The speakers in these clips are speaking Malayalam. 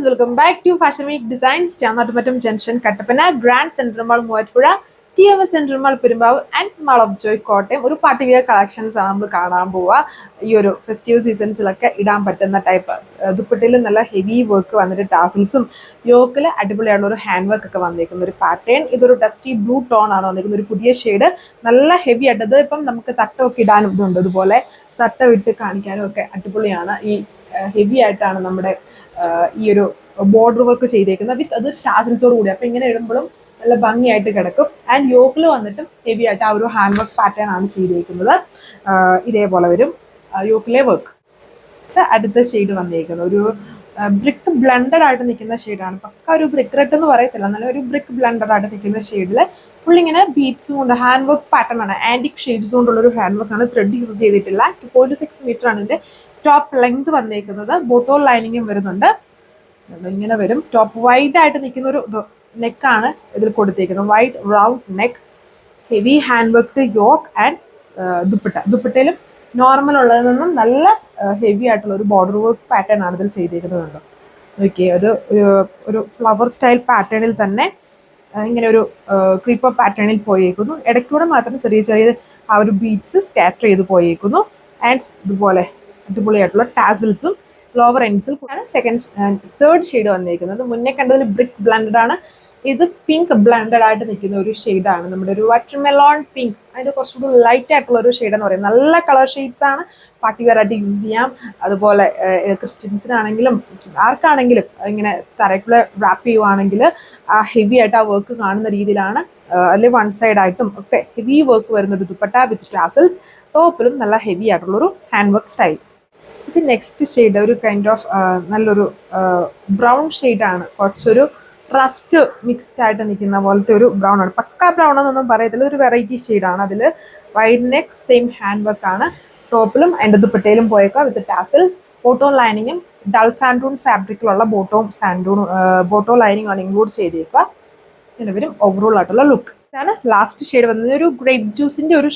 viewers, welcome back to Fashion Week Designs, Chanathumattum Junction, Kattapana, Grand Central Mall, Muvattupuzha, TMS Central Mall, Perumbavu, and Mall of Joy, Kottayam. ഒരു പാർട്ടി വെയർ കളക്ഷൻസ് ആണ് നമ്മൾ കാണാൻ പോവുക. ഈ ഒരു ഫെസ്റ്റീവ് സീസൺസിലൊക്കെ ഇടാൻ പറ്റുന്ന ടൈപ്പ് ദുപ്പട്ടയിൽ നല്ല ഹെവി വർക്ക് വന്നിട്ട് ടാസിൽസും യോക്കിൽ അടിപൊളിയായിട്ടുള്ള ഒരു ഹാൻഡ് വർക്ക് ഒക്കെ വന്നിരിക്കുന്ന ഒരു പാറ്റേൺ. ഇതൊരു ഡസ്റ്റി ബ്ലൂ ടോൺ ആണ് വന്നിരിക്കുന്ന ഒരു പുതിയ ഷെയ്ഡ്. നല്ല ഹെവി ആയിട്ടത് ഇപ്പം നമുക്ക് തട്ടമൊക്കെ ഇടാനും ഇതുണ്ട്, ഇതുപോലെ തട്ട വിട്ട് കാണിക്കാനും ഒക്കെ അടിപൊളിയാണ്. ഈ ഹെവി ആയിട്ടാണ് നമ്മുടെ ഈ ഒരു ബോർഡർ വർക്ക് ചെയ്തേക്കുന്നത് വിത്ത് അത് ടാസിൽസോട് കൂടി. അപ്പൊ ഇങ്ങനെ ഇടുമ്പോഴും നല്ല ഭംഗിയായിട്ട് കിടക്കും. ആൻഡ് യോക്കിൽ വന്നിട്ടും ഹെവി ആയിട്ട് ആ ഒരു ഹാൻഡ് വർക്ക് പാറ്റേൺ ആണ് ചെയ്തേക്കുന്നത്. ഇതേപോലെ വരും യോക്കിലെ വർക്ക്. അടുത്ത ഷെയ്ഡ് വന്നേക്കുന്നത് ഒരു ബ്രിക്ക് ബ്ലണ്ടഡ് ആയിട്ട് നിൽക്കുന്ന ഷെയ്ഡാണ്. പക്ക ഒരു ബ്രിക്ക് റെഡ് എന്ന് പറയത്തില്ല, എന്നാലും ഒരു ബ്രിക്ക് ബ്ലണ്ടഡ് ആയിട്ട് നിൽക്കുന്ന ഷെയ്ഡില് ഫുള്ളിങ്ങനെ ബീറ്റ്സും കൊണ്ട് ഹാൻഡ് വർക്ക് പാറ്റേൺ ആണ്. ആന്റിക് ഷെയ്ഡ്സ് കൊണ്ടുള്ള ഒരു ഹാൻഡ് വർക്ക് ആണ്. ത്രെഡ് യൂസ് ചെയ്തിട്ടില്ല. 2.6 മീറ്റർ ആണ് ഇതിന്റെ ടോപ്പ് ലെങ്ത് വന്നേക്കുന്നത്. ബോട്ടോ ലൈനിങ്ങും വരുന്നുണ്ട്. ഇങ്ങനെ വരും. ടോപ്പ് വൈഡ് ആയിട്ട് നിൽക്കുന്ന ഒരു നെക്കാണ് ഇതിൽ കൊടുത്തേക്കുന്നത്. Wide round neck, heavy hand work yoke and ദുപ്പട്ടയിലും നോർമൽ ഉള്ളതിൽ നിന്നും നല്ല ഹെവി ആയിട്ടുള്ള ഒരു ബോർഡർ വർക്ക് പാറ്റേൺ ആണ് ഇതിൽ ചെയ്തേക്കുന്നത്. ഓക്കെ, അത് ഒരു ഫ്ലവർ സ്റ്റൈൽ പാറ്റേണിൽ തന്നെ ഇങ്ങനെ ഒരു ക്രീപ്പർ പാറ്റേണിൽ പോയേക്കുന്നു. ഇടയ്ക്കൂടെ മാത്രം ചെറിയ ചെറിയ ആ ഒരു ബീഡ്സ് സ്കാറ്റർ ചെയ്ത് പോയേക്കുന്നു. ആൻഡ് ഇതുപോലെ അടിപൊളിയായിട്ടുള്ള ടാസിൽസും ലോവർ എൻഡ്സിൽ കൂടെയാണ് തേർഡ് ഷെയ്ഡ് വന്നിരിക്കുന്നത്. മുന്നേ കണ്ടതിൽ ബ്രിക്ക് ബ്ലണ്ടഡ് ആണ്. ഇത് പിങ്ക് ബ്ലണ്ടഡ് ആയിട്ട് നിൽക്കുന്ന ഒരു ഷെയ്ഡാണ്. നമ്മുടെ ഒരു വാട്ടർമെലോൺ പിങ്ക്, അതിന്റെ കുറച്ചുകൂടി ലൈറ്റ് ആയിട്ടുള്ള ഒരു ഷെയ്ഡ് എന്ന് പറയുന്നത്. നല്ല കളർ ഷെയ്ഡ്സ് ആണ്. പാർട്ടി വെയർ ആയിട്ട് യൂസ് ചെയ്യാം. അതുപോലെ ക്രിസ്ത്യൻസിനാണെങ്കിലും ആർക്കാണെങ്കിലും ഇങ്ങനെ തറയ്ക്കുള്ള റാപ്പ് ചെയ്യുവാണെങ്കിൽ ആ ഹെവി ആയിട്ട് ആ വർക്ക് കാണുന്ന രീതിയിലാണ്. അല്ലെങ്കിൽ വൺ സൈഡ് ആയിട്ടും ഒക്കെ ഹെവി വർക്ക് വരുന്ന ഒരു ദുപ്പട്ട വിത്ത് ടാസൽസ്. ടോപ്പിലും നല്ല ഹെവി ആയിട്ടുള്ളൊരു ഹാൻഡ് വർക്ക് സ്റ്റൈൽ. ഇത് നെക്സ്റ്റ് ഷെയ്ഡ് ഒരു കൈൻഡ് ഓഫ് നല്ലൊരു ബ്രൗൺ ഷെയ്ഡാണ്. കുറച്ചൊരു റസ്റ്റ് മിക്സ്ഡ് ആയിട്ട് നിൽക്കുന്ന പോലത്തെ ഒരു ബ്രൗൺ ആണ്. പക്ക ബ്രൗൺ എന്നൊന്നും പറയത്തില്ല, ഒരു വെറൈറ്റി ഷെയ്ഡാണ്. അതിൽ wide neck, same hand work ആണ്. ടോപ്പിലും അതിൻ്റെ ദുപ്പട്ടയിലും പോയേക്കുക വിത്ത് ടാസൽസ്. ബോട്ടോ ലൈനിങ്ങും ഡൾ സാൻഡൂൺ ഫാബ്രിക്കിലുള്ള ബോട്ടോ ലൈനിങ് ആണ് ഇൻക്ലൂഡ് ചെയ്തേക്കുക. ഇങ്ങനെ വരും ഓവറോൾ ആയിട്ടുള്ള ലുക്ക്. ഇതാണ് ലാസ്റ്റ് ഷെയ്ഡ് വന്നത്. ഒരു ഗ്രേപ്പ് ജ്യൂസിന്റെ ഒരു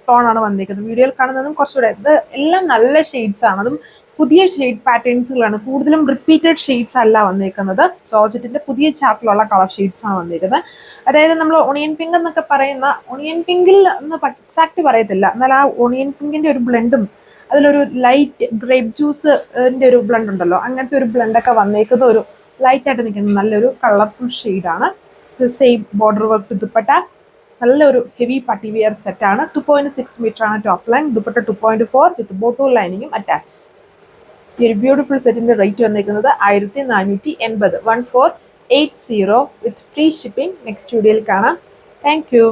ടോൺ ആണ് വന്നിരിക്കുന്നത്. വീഡിയോയിൽ കാണുന്നതും കുറച്ചുകൂടെ ഇത് എല്ലാം നല്ല ഷെയ്ഡ്സ് ആണ്. അതും പുതിയ ഷെയ്ഡ് പാറ്റേൺസുകളാണ്. കൂടുതലും റിപ്പീറ്റഡ് ഷെയ്ഡ്സ് അല്ല വന്നിരിക്കുന്നത്. ജോർജറ്റിന്റെ പുതിയ ചാർട്ടിലുള്ള കളർ ഷെയ്ഡ്സ് ആണ് വന്നിരിക്കുന്നത്. അതായത് നമ്മൾ ഒണിയൻ പിങ്ക് എന്നൊക്കെ പറയുന്ന, ഒണിയൻ പിങ്കിൽ എന്ന് എക്സാക്ട് പറയത്തില്ല, എന്നാൽ ആ ഒണിയൻ പിങ്കിന്റെ ഒരു ബ്ലെൻഡും അതിലൊരു ലൈറ്റ് ഗ്രേപ്പ് ജ്യൂസിന്റെ ഒരു ബ്ലെൻഡ് ഉണ്ടല്ലോ, അങ്ങനത്തെ ഒരു ബ്ലെൻഡൊക്കെ വന്നേക്കുന്ന ഒരു ലൈറ്റ് ആയിട്ട് നിൽക്കുന്ന നല്ലൊരു കളർഫുൾ ഷെയ്ഡാണ്. Same border work dupatta. നല്ലൊരു ഹെവി പാർട്ടി വെയർ സെറ്റാണ്. 2.6 മീറ്റർ ആണ് ടോപ്പ് ലൈൻ. ദുപ്പട്ട 2.4 വിത്ത് ബോട്ടോ ലൈനിങ്ങും അറ്റാച്ച്. ഈ ഒരു ബ്യൂട്ടിഫുൾ സെറ്റിന്റെ റേറ്റ് വന്നിരിക്കുന്നത് 1480, 1480 വിത്ത് ഫ്രീ ഷിപ്പിംഗ്. നെക്സ്റ്റ് വീഡിയോയിൽ കാണാം. Thank you.